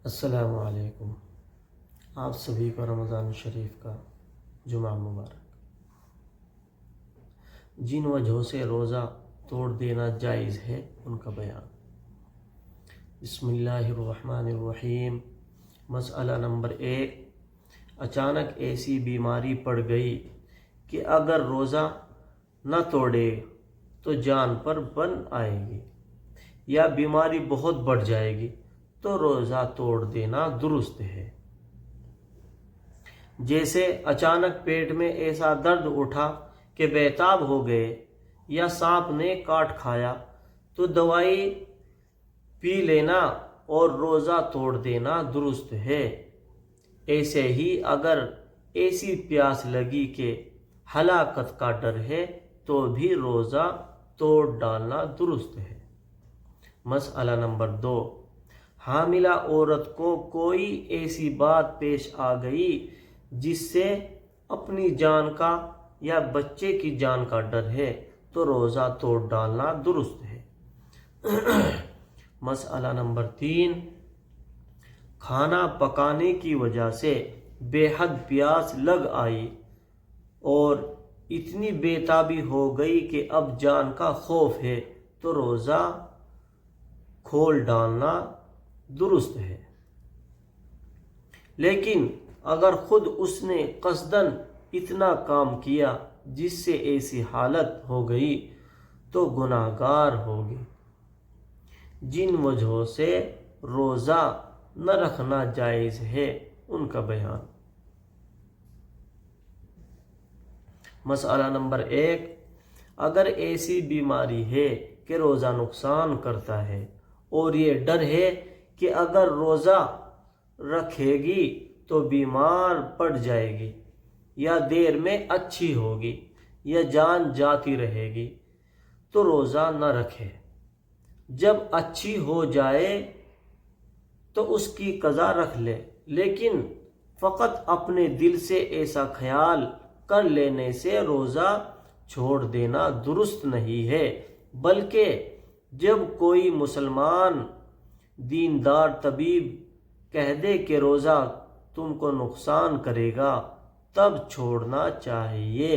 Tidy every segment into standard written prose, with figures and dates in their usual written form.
السلام علیکم۔ آپ سبھی کو رمضان شریف کا جمعہ مبارک۔ جن وجہوں سے روزہ توڑ دینا جائز ہے ان کا بیان۔ بسم اللہ الرحمن الرحیم۔ مسئلہ نمبر 1، اچانک ایسی بیماری پڑ گئی کہ اگر روزہ نہ توڑے تو جان پر بن آئے گی، یا بیماری بہت بڑھ جائے گی تو روزہ توڑ دینا درست ہے۔ جیسے اچانک پیٹ میں ایسا درد اٹھا کہ بے تاب ہو گئے، یا سانپ نے کاٹ کھایا تو دوائی پی لینا اور روزہ توڑ دینا درست ہے۔ ایسے ہی اگر ایسی پیاس لگی کہ ہلاکت کا ڈر ہے تو بھی روزہ توڑ ڈالنا درست ہے۔ مسئلہ نمبر 2، حاملہ عورت کو کوئی ایسی بات پیش آ گئی جس سے اپنی جان کا یا بچے کی جان کا ڈر ہے تو روزہ توڑ ڈالنا درست ہے۔ مسئلہ نمبر 3، کھانا پکانے کی وجہ سے بے حد پیاس لگ آئی اور اتنی بے تابی ہو گئی کہ اب جان کا خوف ہے تو روزہ کھول ڈالنا درست ہے۔ لیکن اگر خود اس نے قصداً اتنا کام کیا جس سے ایسی حالت ہو گئی تو گناہ گار ہوگی۔ جن وجہوں سے روزہ نہ رکھنا جائز ہے ان کا بیان۔ مسئلہ نمبر 1، اگر ایسی بیماری ہے کہ روزہ نقصان کرتا ہے اور یہ ڈر ہے کہ اگر روزہ رکھے گی تو بیمار پڑ جائے گی، یا دیر میں اچھی ہوگی، یا جان جاتی رہے گی تو روزہ نہ رکھے۔ جب اچھی ہو جائے تو اس کی قضا رکھ لے، لیکن فقط اپنے دل سے ایسا خیال کر لینے سے روزہ چھوڑ دینا درست نہیں ہے، بلکہ جب کوئی مسلمان دیندار طبیب کہہ دے کہ روزہ تم کو نقصان کرے گا تب چھوڑنا چاہیے۔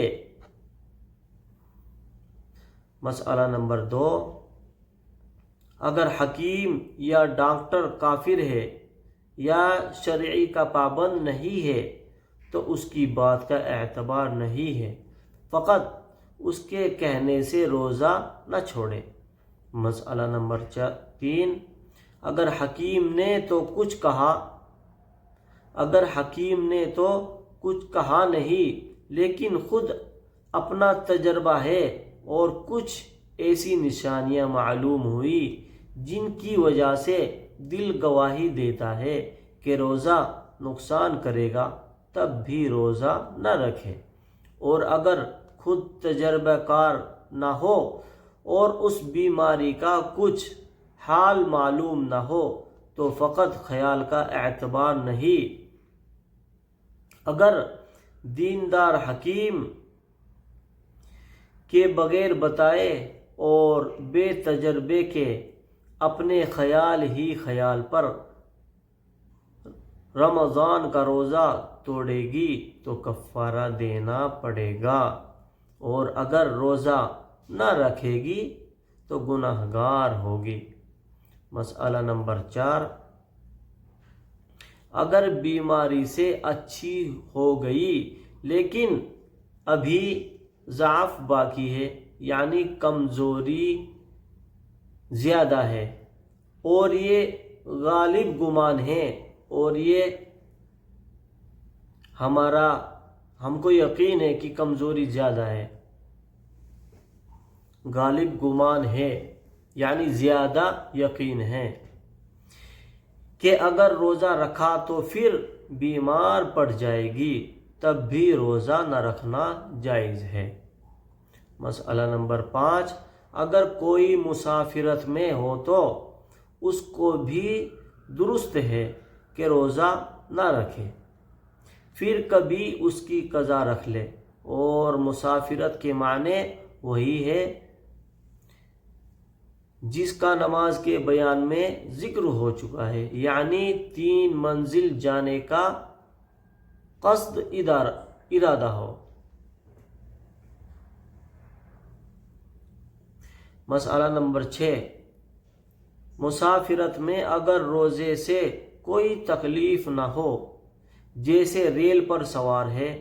مسئلہ نمبر 2، اگر حکیم یا ڈاکٹر کافر ہے یا شرعی کا پابند نہیں ہے تو اس کی بات کا اعتبار نہیں ہے، فقط اس کے کہنے سے روزہ نہ چھوڑے۔ مسئلہ نمبر 3، اگر حکیم نے تو کچھ کہا نہیں لیکن خود اپنا تجربہ ہے اور کچھ ایسی نشانیاں معلوم ہوئی جن کی وجہ سے دل گواہی دیتا ہے کہ روزہ نقصان کرے گا تب بھی روزہ نہ رکھے، اور اگر خود تجربہ کار نہ ہو اور اس بیماری کا کچھ حال معلوم نہ ہو تو فقط خیال کا اعتبار نہیں۔ اگر دیندار حکیم کے بغیر بتائے اور بے تجربے کے اپنے خیال پر رمضان کا روزہ توڑے گی تو کفارہ دینا پڑے گا، اور اگر روزہ نہ رکھے گی تو گناہ گار ہوگی۔ مسئلہ نمبر 4، اگر بیماری سے اچھی ہو گئی لیکن ابھی ضعف باقی ہے، یعنی کمزوری زیادہ ہے، اور یہ غالب گمان ہے اور یہ ہم کو یقین ہے کہ کمزوری زیادہ ہے، غالب گمان ہے یعنی زیادہ یقین ہے کہ اگر روزہ رکھا تو پھر بیمار پڑ جائے گی، تب بھی روزہ نہ رکھنا جائز ہے۔ مسئلہ نمبر 5، اگر کوئی مسافرت میں ہو تو اس کو بھی درست ہے کہ روزہ نہ رکھے، پھر کبھی اس کی قضا رکھ لے، اور مسافرت کے معنی وہی ہے جس کا نماز کے بیان میں ذکر ہو چکا ہے، یعنی 3 منزل جانے کا قصد ارادہ ہو۔ مسئلہ نمبر 6، مسافرت میں اگر روزے سے کوئی تکلیف نہ ہو، جیسے ریل پر سوار ہے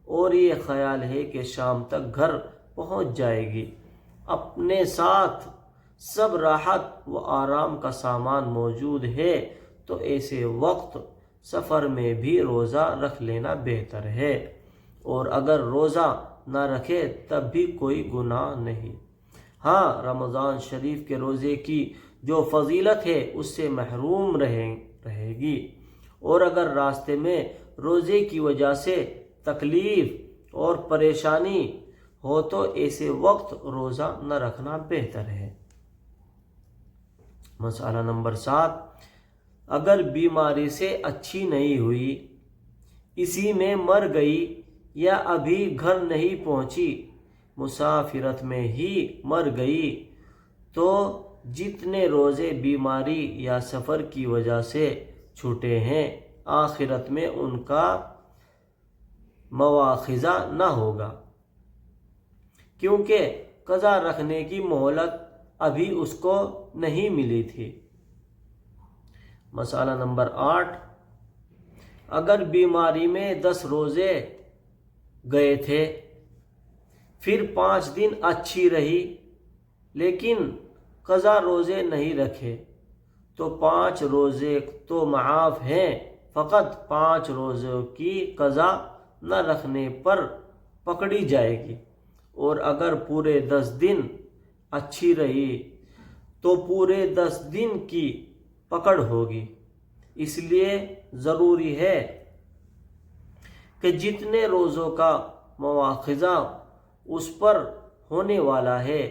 اور یہ خیال ہے کہ شام تک گھر پہنچ جائے گی، اپنے ساتھ سب راحت و آرام کا سامان موجود ہے، تو ایسے وقت سفر میں بھی روزہ رکھ لینا بہتر ہے، اور اگر روزہ نہ رکھے تب بھی کوئی گناہ نہیں۔ ہاں، رمضان شریف کے روزے کی جو فضیلت ہے اس سے محروم رہے گی، اور اگر راستے میں روزے کی وجہ سے تکلیف اور پریشانی ہو تو ایسے وقت روزہ نہ رکھنا بہتر ہے۔ مسئلہ نمبر 7، اگر بیماری سے اچھی نہیں ہوئی، اسی میں مر گئی یا ابھی گھر نہیں پہنچی، مسافرت میں ہی مر گئی، تو جتنے روزے بیماری یا سفر کی وجہ سے چھوٹے ہیں، آخرت میں ان کا مواخذہ نہ ہوگا، کیونکہ قضا رکھنے کی مہلت ابھی اس کو نہیں ملی تھی۔ مسئلہ نمبر 8، اگر بیماری میں 10 روزے گئے تھے، پھر 5 دن اچھی رہی لیکن قضا روزے نہیں رکھے، تو 5 روزے تو معاف ہیں، فقط 5 روزوں کی قضا نہ رکھنے پر پکڑی جائے گی، اور اگر پورے 10 دن اچھی رہی تو پورے 10 دن کی پکڑ ہوگی۔ اس لیے ضروری ہے کہ جتنے روزوں کا مواخذہ اس پر ہونے والا ہے،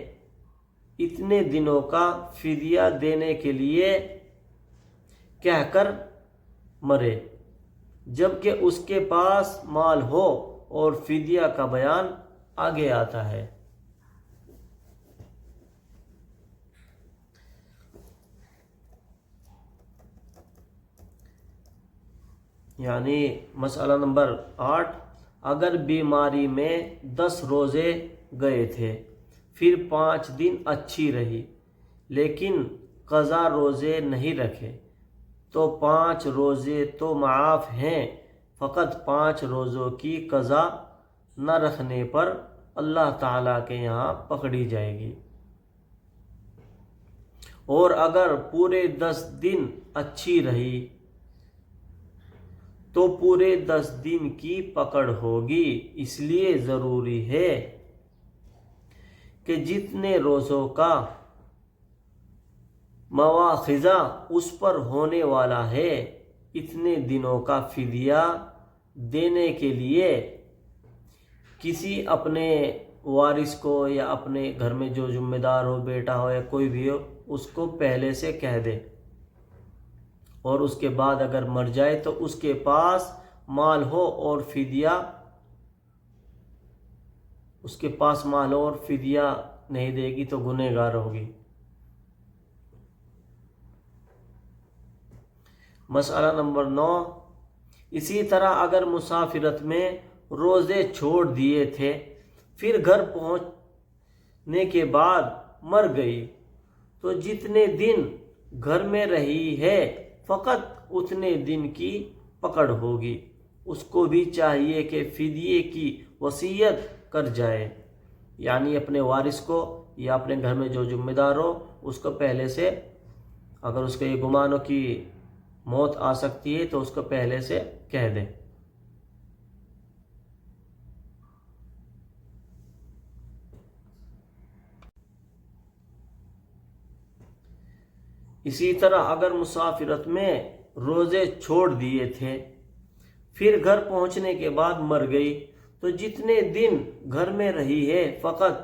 اتنے دنوں کا فدیہ دینے کے لیے کہہ کر مرے، جبکہ اس کے پاس مال ہو، اور فدیہ کا بیان آگے آتا ہے۔ یعنی مسئلہ نمبر 8، اگر بیماری میں 10 روزے گئے تھے، پھر 5 دن اچھی رہی لیکن قضا روزے نہیں رکھے، تو 5 روزے تو معاف ہیں، فقط 5 روزوں کی قضا نہ رکھنے پر اللہ تعالیٰ کے یہاں پکڑی جائے گی، اور اگر پورے 10 دن اچھی رہی تو پورے 10 دن کی پکڑ ہوگی۔ اس لیے ضروری ہے کہ جتنے روزوں کا مواخذہ اس پر ہونے والا ہے، اتنے دنوں کا فدیہ دینے کے لیے کسی اپنے وارث کو یا اپنے گھر میں جو ذمہ دار ہو، بیٹا ہو یا کوئی بھی ہو، اس کو پہلے سے کہہ دے، اور اس کے بعد اگر مر جائے تو اس کے پاس مال ہو اور فدیہ اس کے پاس مال اور فدیہ نہیں دے گی تو گنہگار ہوگی۔ مسئلہ نمبر 9، اسی طرح اگر مسافرت میں روزے چھوڑ دیے تھے، پھر گھر پہنچنے کے بعد مر گئی، تو جتنے دن گھر میں رہی ہے فقط اتنے دن کی پکڑ ہوگی۔ اس کو بھی چاہیے کہ فدیے کی وصیت کر جائے، یعنی اپنے وارث کو یا اپنے گھر میں جو ذمہ دار ہو اس کو پہلے سے، اگر اس کو یہ گمان ہو کہ موت آ سکتی ہے تو اس کو پہلے سے کہہ دے۔ اسی طرح اگر مسافرت میں روزے چھوڑ دیے تھے، پھر گھر پہنچنے کے بعد مر گئی، تو جتنے دن گھر میں رہی ہے فقط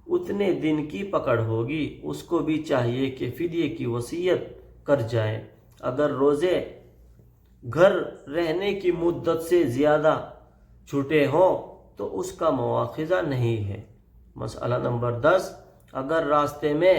اتنے دن کی پکڑ ہوگی۔ اس کو بھی چاہیے کہ فدیے کی وصیت کر جائے۔ اگر روزے گھر رہنے کی مدت سے زیادہ چھوٹے ہوں تو اس کا مواخذہ نہیں ہے۔ مسئلہ نمبر 10، اگر راستے میں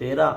13,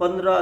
15